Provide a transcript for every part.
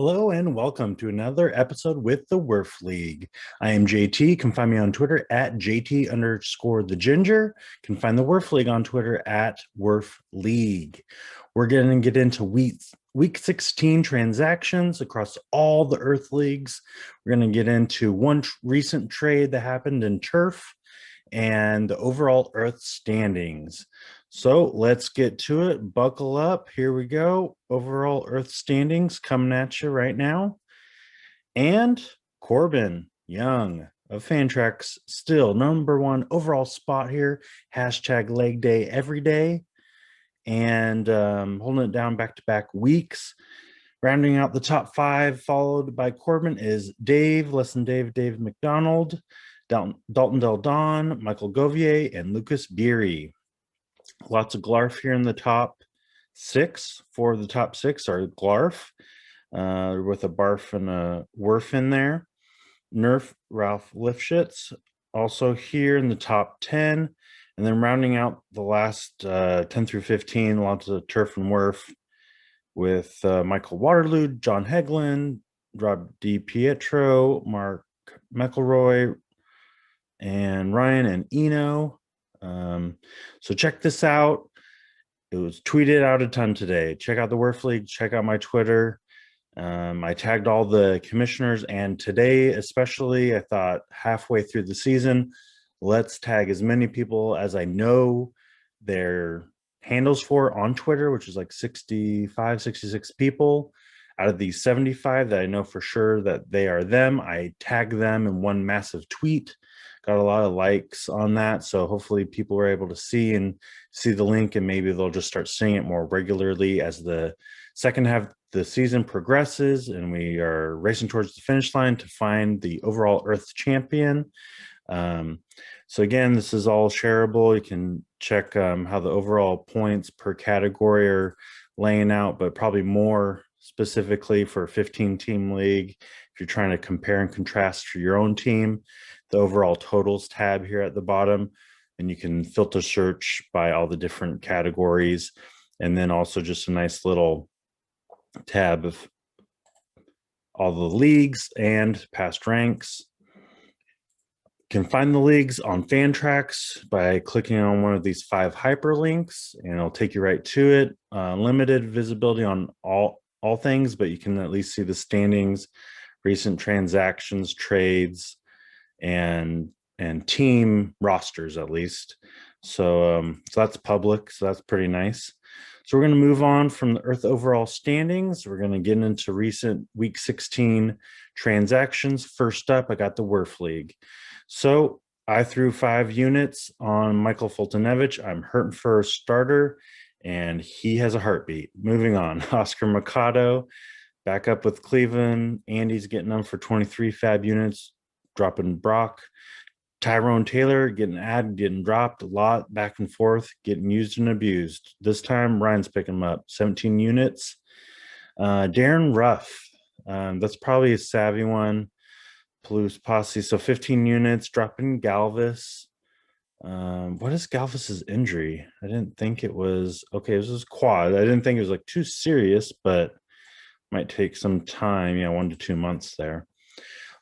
Hello and welcome to another episode with the WERF League. I am JT. You can find me on Twitter at JT underscore the ginger. You can find the WERF League on Twitter at WERF League. We're going to get into week 16 transactions across all the Earth leagues. We're going to get into one recent trade that happened in Turf and the overall Earth standings. So let's get to it. Buckle up. Here we go. Overall Earth standings coming at you right now. And Corbin Young of Fantrax still #1 overall spot here. Hashtag leg day every day. And holding it down back-to-back weeks. Rounding out the top 5, followed by Corbin, is Dave, less than Dave McDonald, Dalton Del Don, Michael Govier, and Lucas Beery. Lots of Glarf here in the top 6. 4 of the top 6 are Glarf, with a Barf and a Werf in there. Nerf, Ralph Lifshitz, also here in the top 10. And then rounding out the last 10 through 15, lots of Turf and Werf with Michael Waterloo, John Heglin, Rob DiPietro, Mark McElroy, and Ryan and Eno. So check this out. It was tweeted out a ton today. Check out the WERF League. Check out my Twitter. I tagged all the commissioners, and today especially, I thought halfway through the season, let's tag as many people as I know their handles for on Twitter, which is like 65, 66 people. Out of these 75 that I know for sure that they are them, I tag them in one massive tweet. Got a lot of likes on that, so hopefully people were able to see the link, and maybe they'll just start seeing it more regularly as the second half of the season progresses and we are racing towards the finish line to find the overall Earth champion. So again, this is all shareable. You can check how the overall points per category are laying out, but probably more specifically for a 15-team league. If you're trying to compare and contrast for your own team, the overall totals tab here at the bottom, and you can filter search by all the different categories. And then also just a nice little tab of all the leagues and past ranks. You can find the leagues on Fantrax by clicking on one of these 5 hyperlinks, and it'll take you right to it. Limited visibility on all things, but you can at least see the standings, recent transactions, trades, and team rosters at least. So that's public, so that's pretty nice. So we're going to move on from the Earth overall standings. We're going to get into recent week 16 transactions. First up, I got the WERF League. So I threw 5 units on Michael Fultonevich. I'm hurting for a starter, and he has a heartbeat. Moving on, Oscar Mercado back up with Cleveland. Andy's getting them for 23 FAAB units, dropping Brock. Tyrone Taylor getting added, getting dropped a lot, back and forth, getting used and abused. This time, Ryan's picking them up, 17 units. Darren Ruff, that's probably a savvy one. Palouse Posse, so 15 units, dropping Galvis. What is Galvis's injury? I didn't think it was, okay, this was quad. I didn't think it was like too serious, but might take some time. Yeah, 1 to 2 months there.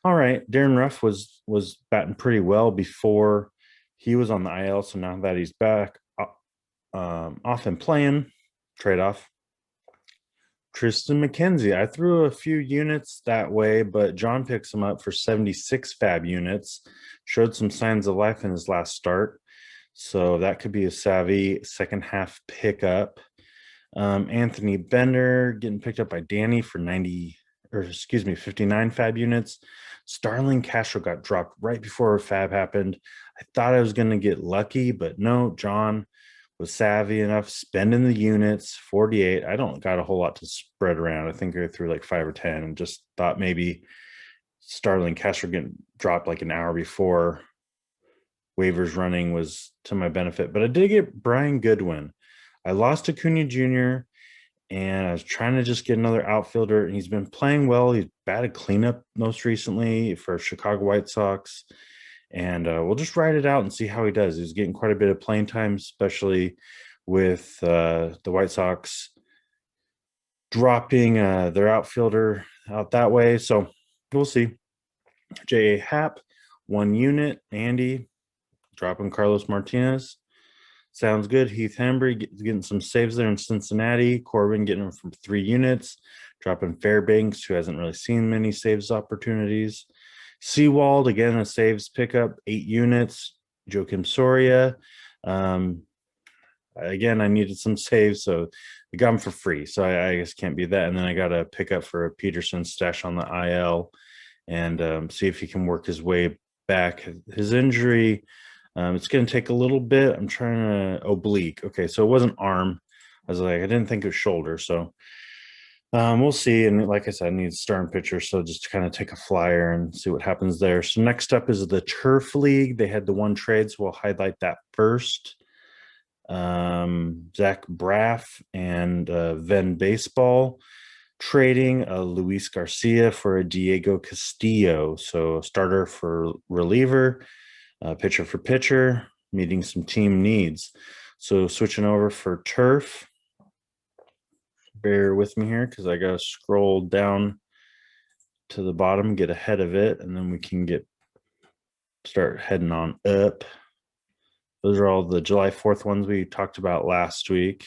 All right, Darren Ruff was batting pretty well before he was on the IL, so now that he's back off and playing, trade off. Tristan McKenzie, I threw a few units that way, but John picks him up for 76 FAAB units. Showed some signs of life in his last start, so that could be a savvy second half pickup. Anthony Bender getting picked up by Danny for 59 FAAB units. Starling Castro got dropped right before FAAB happened. I thought I was going to get lucky, but no, John was savvy enough, spending the units, 48. I don't got a whole lot to spread around. I think I threw like 5 or 10 and just thought maybe Starling Castro getting dropped like an hour before waivers running was to my benefit. But I did get Brian Goodwin. I lost Acuna Jr., and I was trying to just get another outfielder, and he's been playing well. He's batted cleanup most recently for Chicago White Sox, and we'll just ride it out and see how he does. He's getting quite a bit of playing time, especially with the White Sox dropping their outfielder out that way. So we'll see. J.A. Happ, 1 unit. Andy, dropping Carlos Martinez. Sounds good. Heath Hembry getting some saves there in Cincinnati. Corbin getting them from 3 units. Dropping Fairbanks, who hasn't really seen many saves opportunities. Seawald, again, a saves pickup, 8 units. Joakim Soria. Again, I needed some saves, so I got them for free. So I guess can't be that. And then I got a pickup for a Peterson stash on the IL and see if he can work his way back. His injury, it's going to take a little bit. I'm trying to oblique. Okay, so it wasn't arm. I was like, I didn't think it was shoulder. So we'll see. And like I said, I need a starting pitcher. So just to kind of take a flyer and see what happens there. So next up is the Turf League. They had the 1 trade, so we'll highlight that first. Zach Braff and Ven Baseball trading Luis Garcia for a Diego Castillo. So starter for reliever, pitcher for pitcher, meeting some team needs. So switching over for Turf. Bear with me here because I got to scroll down to the bottom, get ahead of it, and then we can start heading on up. Those are all the July 4th ones we talked about last week.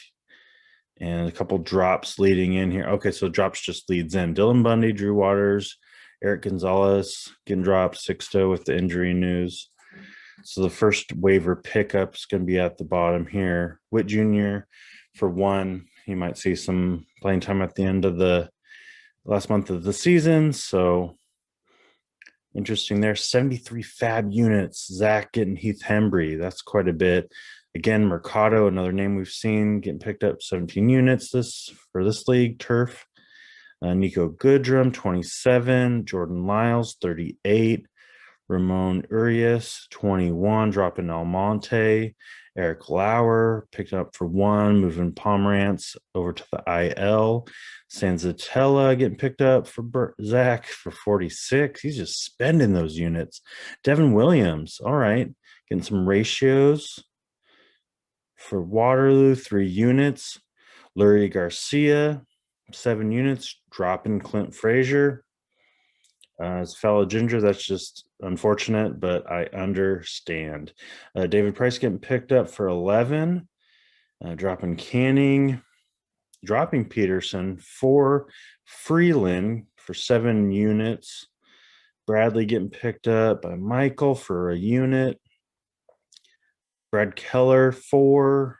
And a couple drops leading in here. Okay, so drops just leads in. Dylan Bundy, Drew Waters, Eric Gonzalez getting dropped, Sixto with the injury news. So the first waiver pickup is going to be at the bottom here. Witt Jr. for 1. He might see some playing time at the end of the last month of the season. So interesting there. 73 FAAB units. Zach getting Heath Hembry. That's quite a bit. Again, Mercado, another name we've seen, getting picked up 17 units for this league, Turf. Nico Goodrum, 27. Jordan Lyles, 38. Ramon Urias, 21. Dropping Almonte. Eric Lauer, picked up for 1. Moving Pomerantz over to the IL. Sanzatella getting picked up for Zach for 46. He's just spending those units. Devin Williams, all right. Getting some ratios. For Waterloo, 3 units. Lurie Garcia, 7 units. Dropping Clint Frazier. As fellow Ginger, that's just unfortunate, but I understand. David Price getting picked up for 11. Dropping Canning. Dropping Peterson for Freeland for 7 units. Bradley getting picked up by Michael for a unit. Brad Keller, 4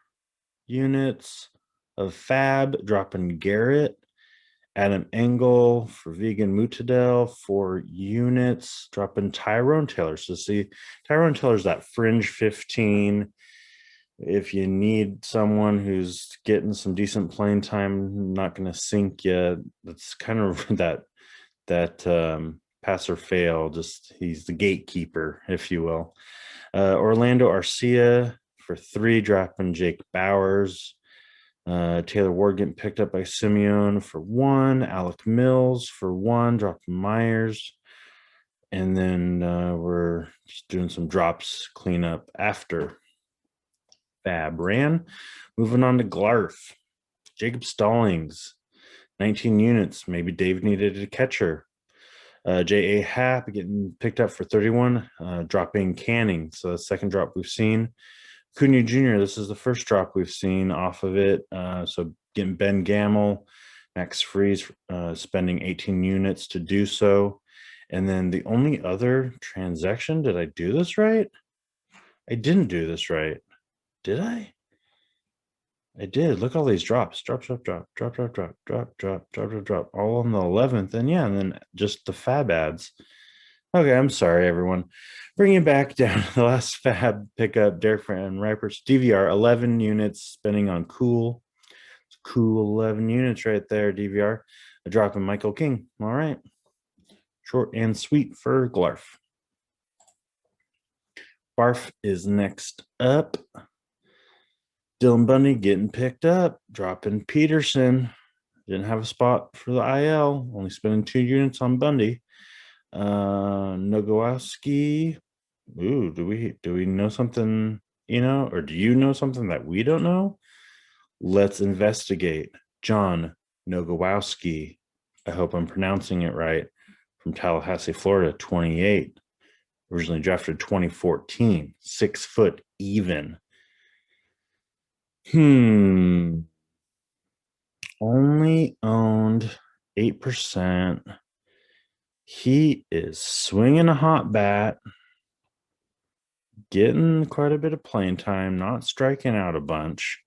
units of FAAB, dropping Garrett. Adam Engel for Vegan Mutadel, 4 units, dropping Tyrone Taylor. So see, Tyrone Taylor's that fringe 15. If you need someone who's getting some decent playing time, not going to sink you, that's kind of that pass or fail. Just he's the gatekeeper, if you will. Orlando Arcia for 3, dropping Jake Bowers. Taylor Ward getting picked up by Simeon for 1. Alec Mills for 1, dropping Myers. And then we're just doing some drops cleanup after FAAB ran. Moving on to Glarf. Jacob Stallings, 19 units. Maybe Dave needed a catcher. J.A. Happ getting picked up for 31, dropping Canning. So the second drop we've seen. Cunha Jr., this is the first drop we've seen off of it. So getting Ben Gamel, Max Freeze spending 18 units to do so. And then the only other transaction, did I do this right? I didn't do this right. Did I? I did. Look at all these drops. Drop, drop, drop, drop, drop, drop, drop, drop, drop, drop, drop. All on the 11th. And yeah, and then just the FAAB ads. Okay, I'm sorry, everyone. Bring it back down to the last FAAB pickup, Derek and Ripers. DVR, 11 units, spending on Cool. It's cool 11 units right there, DVR. A drop in Michael King. All right. Short and sweet for Glarf. Barf is next up. Dylan Bundy getting picked up, dropping Peterson. Didn't have a spot for the IL, only spending 2 units on Bundy. Nogowski. Ooh, do we know something, or do you know something that we don't know? Let's investigate. John Nogowski I hope I'm pronouncing it right, from Tallahassee, Florida, 28. Originally drafted 2014, 6 foot even. Only owned 8%. He is swinging a hot bat, getting quite a bit of playing time, not striking out a bunch.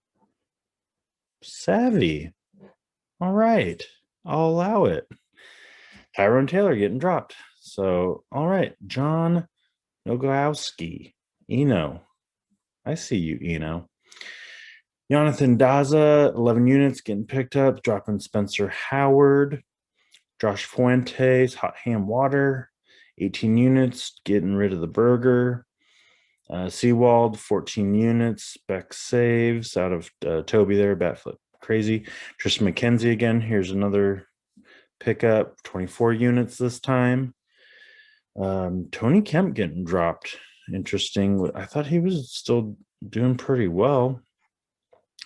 Savvy. All right. I'll allow it. Tyrone Taylor getting dropped. So, all right. John Nogowski. Eno. I see you, Eno. Jonathan Daza, 11 units getting picked up, dropping Spencer Howard. Josh Fuentes, Hot Ham Water, 18 units, getting rid of the burger. Seawald, 14 units. Beck saves out of Toby there, bat flip crazy. Tristan McKenzie again. Here's another pickup, 24 units this time. Tony Kemp getting dropped. Interesting. I thought he was still doing pretty well.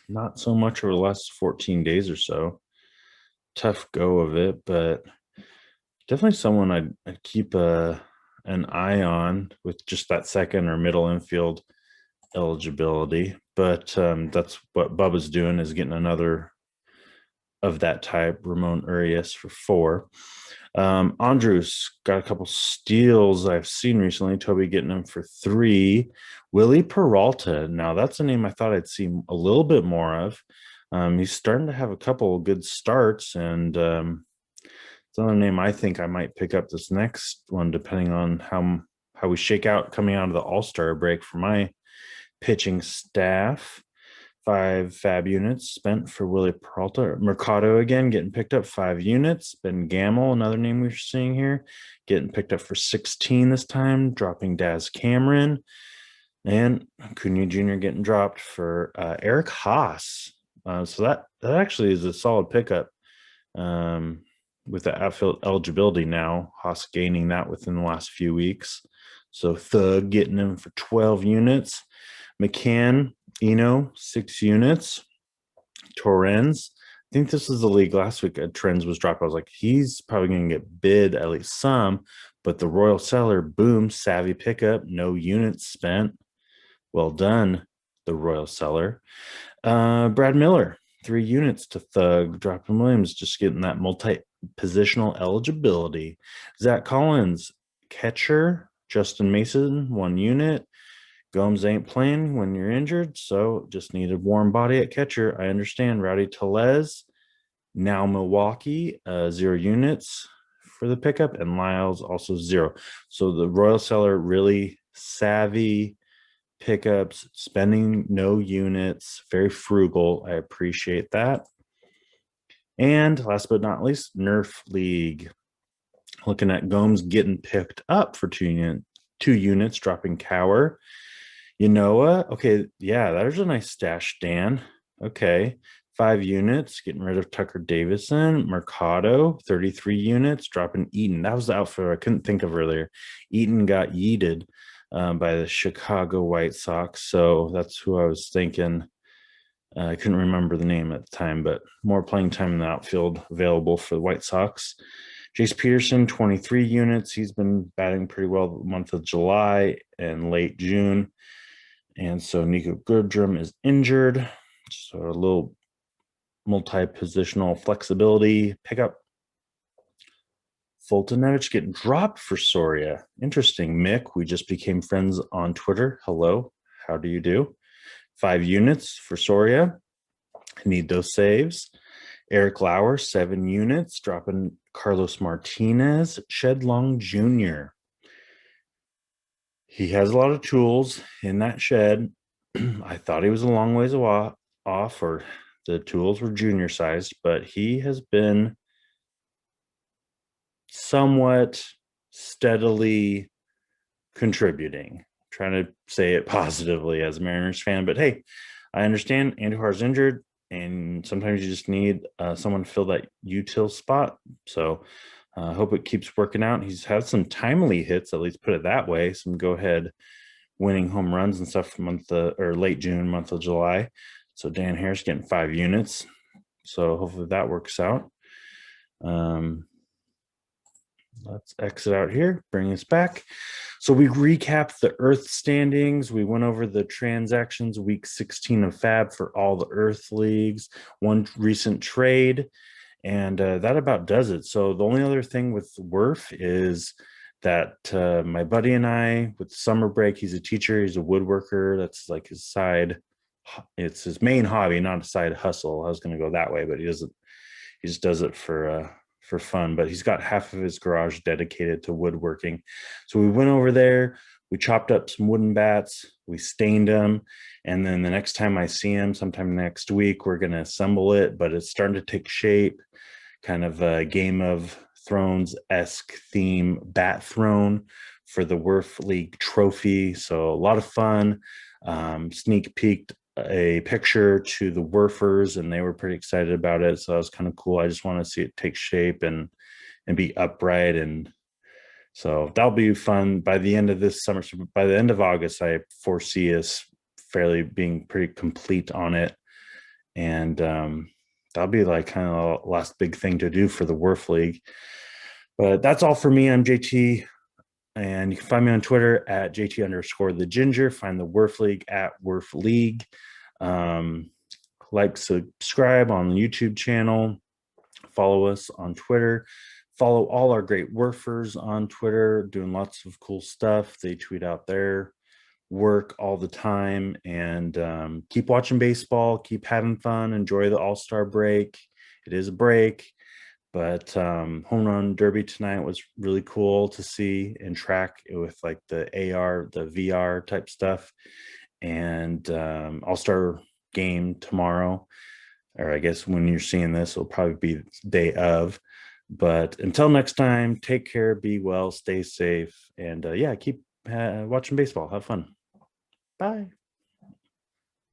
Not so much over the last 14 days or so. Tough go of it, but definitely someone I'd keep an eye on with just that second or middle infield eligibility. But that's what Bubba's doing, is getting another of that type, Ramon Urias, for 4. Andrews got a couple steals I've seen recently. Toby getting them for 3. Willie Peralta. Now that's a name I thought I'd see a little bit more of. He's starting to have a couple of good starts, and it's another name I think I might pick up this next one, depending on how we shake out coming out of the All-Star break for my pitching staff. 5 FAAB units spent for Willie Peralta. Mercado again getting picked up, 5 units. Ben Gamble, another name we're seeing here, getting picked up for 16 this time, dropping Daz Cameron. And Cunha Jr. getting dropped for Eric Haas. So that actually is a solid pickup with the outfield eligibility now. Haas gaining that within the last few weeks. So Thug getting him for 12 units. McCann, 6 units. Torrens, I think this is the league last week. Trends was dropped. I was like, he's probably going to get bid at least some. But the Royal Seller, boom, savvy pickup, no units spent. Well done, the Royal Seller. Brad Miller, 3 units to Thug. Dropping Williams, just getting that multi-positional eligibility. Zach Collins, catcher. Justin Mason, 1 unit. Gomes ain't playing when you're injured, so just need a warm body at catcher. I understand. Rowdy Tellez, now Milwaukee, 0 units for the pickup, and Lyles also 0. So the Royal Seller really savvy pickups, spending no units, very frugal. I appreciate that. And last but not least, Nerf League. Looking at Gomes getting picked up for 2 units, dropping Cower. Okay, yeah, there's a nice stash, Dan. Okay, 5 units, getting rid of Tucker Davison. Mercado, 33 units, dropping Eaton. That was the outfielder I couldn't think of earlier. Eaton got yeeted by the Chicago White Sox, so that's who I was thinking. I couldn't remember the name at the time, but more playing time in the outfield available for the White Sox. Jace Peterson, 23 units. He's been batting pretty well the month of July and late June. And so Nico Goodrum is injured. So a little multi-positional flexibility pickup. Fultonevich getting dropped for Soria. Interesting. Mick, we just became friends on Twitter. Hello. How do you do? 5 units for Soria. Need those saves. Eric Lauer, 7 units, dropping Carlos Martinez. Shedlong Jr. He has a lot of tools in that shed. I thought he was a long ways off, or the tools were junior sized, but he has been somewhat steadily contributing. Trying to say it positively as a Mariners fan, but hey, I understand Andujar's injured, and sometimes you just need someone to fill that util spot. So I hope it keeps working out. He's had some timely hits, at least put it that way, some go-ahead winning home runs and stuff or late June, month of July. So Dan Harris getting 5 units. So hopefully that works out. Let's exit out here, bring us back. So we recapped the Earth standings. We went over the transactions, week 16 of FAAB for all the Earth leagues, one recent trade, and that about does it. So the only other thing with WERF is that my buddy and I, with summer break, he's a teacher, he's a woodworker. That's like his side. It's his main hobby, not a side hustle. I was going to go that way, but he doesn't. He just does it for fun. But he's got half of his garage dedicated to woodworking. So we went over there. We chopped up some wooden bats. We stained them, and then the next time I see him, sometime next week, we're going to assemble it. But it's starting to take shape, kind of a Game of Thrones-esque theme bat throne for the WERF League trophy. So a lot of fun. Sneak peeked a picture to the WERFers, and they were pretty excited about it. So that was kind of cool. I just want to see it take shape and be upright, and so that'll be fun by the end of this summer. So by the end of August, I foresee us fairly being pretty complete on it, and that'll be like kind of the last big thing to do for the WERF League. But that's all for me. I'm JT, and you can find me on Twitter at JT_the Ginger. Find the WERF League at WERF League. Like, subscribe on the YouTube channel. Follow us on Twitter. Follow all our great WERFers on Twitter, doing lots of cool stuff. They tweet out their work all the time. And keep watching baseball. Keep having fun. Enjoy the All-Star break. It is a break. But home run derby tonight was really cool to see and track with like the AR, the VR type stuff. And All-Star game tomorrow, or I guess when you're seeing this, it'll probably be day of. But until next time, take care, be well, stay safe, and yeah, keep watching baseball. Have fun. Bye.